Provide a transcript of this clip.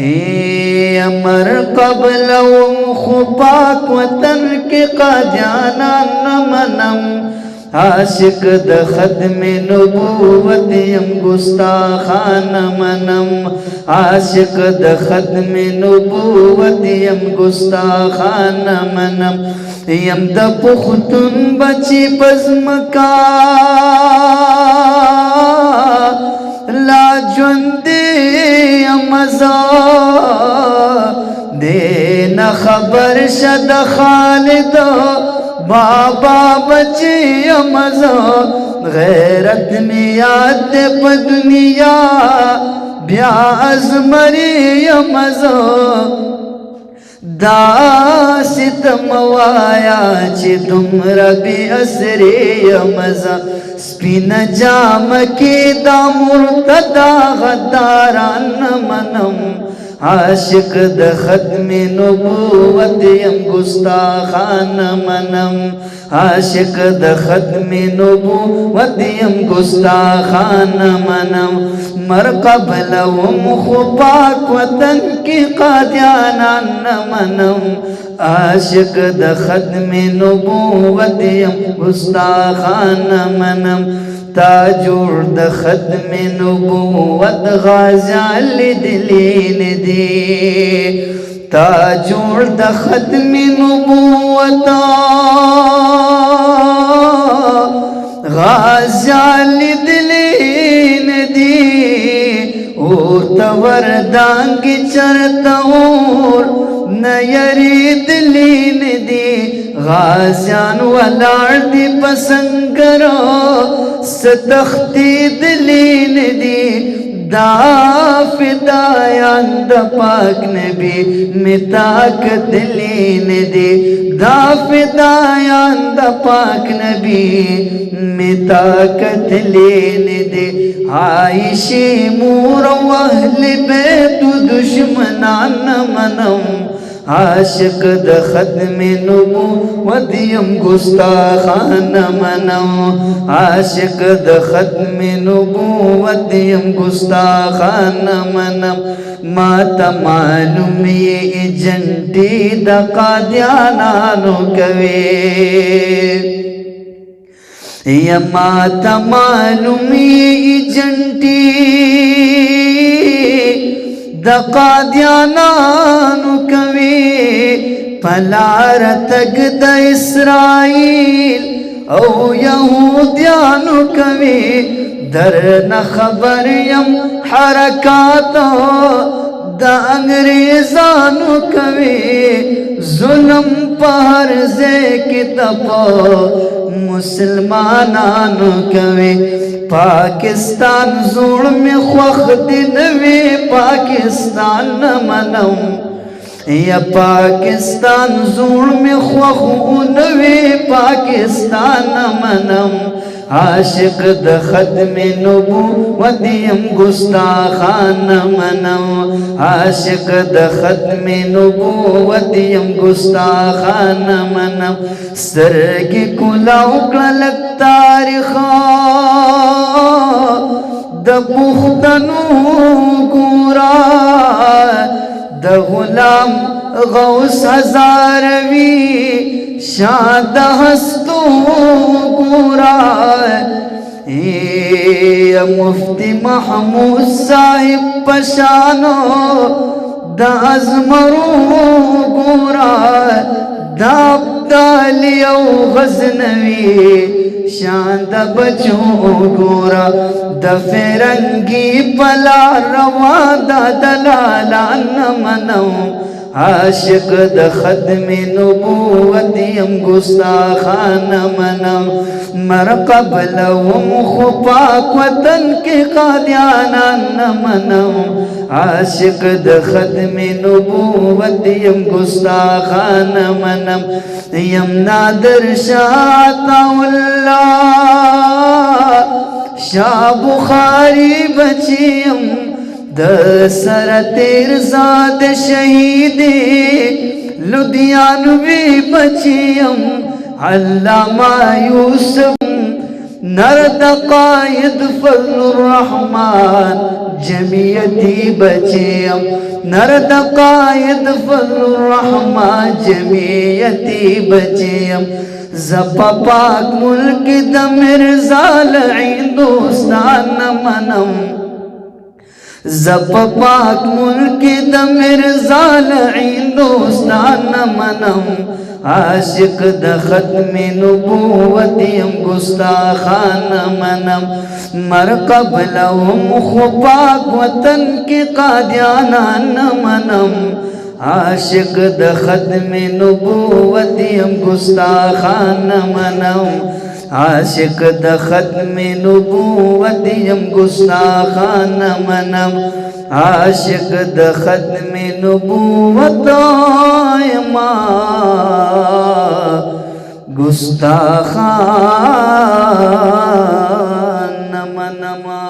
امر قبلهم خو پاک وطن کی قادیانان نمنم عاشق د ختم نبوت یم گستاخان منم عاشق د ختم نبوت یم گستاخان منم یم د پختون بچی پزمکا لا جوندی مزا دینا خبر شد خالد بابا بچی مزا غیرت میاد پا دنیا بیا ازمری مزا دا ستم وایا چی دمر بی اسری مزا سپین جام کی دا مرتدا غداران منم عاشق د ختم نبوت یم گستاخان منم عاشق د ختم نبوت یم گستاخان منم مر قبلهم خو پاک وطن کی قادیانان منم عاشق د ختم نبوت یم گستاخان منم تا جوړ د ختم نبوت غازیان دلین دی تا جوړ د ختم نبوت غازیان دلین دی اور تور دانگی چرتا اور نیری دلین دی غازیان ولار دی پسنگرو ستختی دلین دی دا فدایان دا پاک نبی متاک دلین دی دا فدایان دا پاک نبی متاک دلین دی عائشی مور و اہل بیت دشمنان منم عاشق د ختم نبوت یم گستاخان منم عاشق د ختم نبوت یم گستاخان منم ما تا معلوم یہ ایجنٹی د قادیانانو کوي یا ما تا معلوم یہ ایجنٹی د قادیانانو کوي پلار تک د اسرائیل او یهودیانو کوي در نه خبر یم حرکات د انګریزانو کوي ظلم پر ځکه تپ مسلمانانو کوي پاکستان زوړ می خوخ دی نوی پاکستان منم یا پاکستان زوړ می خوخ نوی پاکستان منم عاشق د ختم نبوت یم گستاخان منم عاشق د ختم نبوت یم گستاخان منم سترګې کولاو کړل تاریخا د پښتنو ګورا د غلام غوث هزاروی شاد هستو ګورا مفتی محمود صاحب پشانو د ازمرو ګورا د ابدالی او غزنوی شان د بچو ګورا د فرنگی پلا روا د دلالان منو عاشق د ختم نبوت یم گستاخان منم مر قبلهم خو پاک وطن کی قادیانان منم عاشق د ختم نبوت یم گستاخان منم یم نادر شاہ اللہ شاہ بخاری بچیم د سر تیر زاد شہیدی لدھیانوی بچیم علامہ یوسف नर्द कायद फजलुर्रहमान जमियती बचेम नर्द कायद फजलुर्रहमान जमियती बचेम ज़प पाक मुल्क द मिर्ज़ाल हिंदुस्तान मनम ज़प पाक मुल्क द मिर्ज़ाल हिंदुस्तान मनम आशिक द ख़त्म नबूवतियम गुस्ताखान मनम मरकब लहुम खुपाक वतन के कादियानान मनम आशिक द ख़त्म नबूवतियम गुस्ताखान मनम आशिक द ख़त्म नबूवतियम गुस्ताखान मनम आशिक द ख़त्म नबूवतियम गुस्ताखान मनम।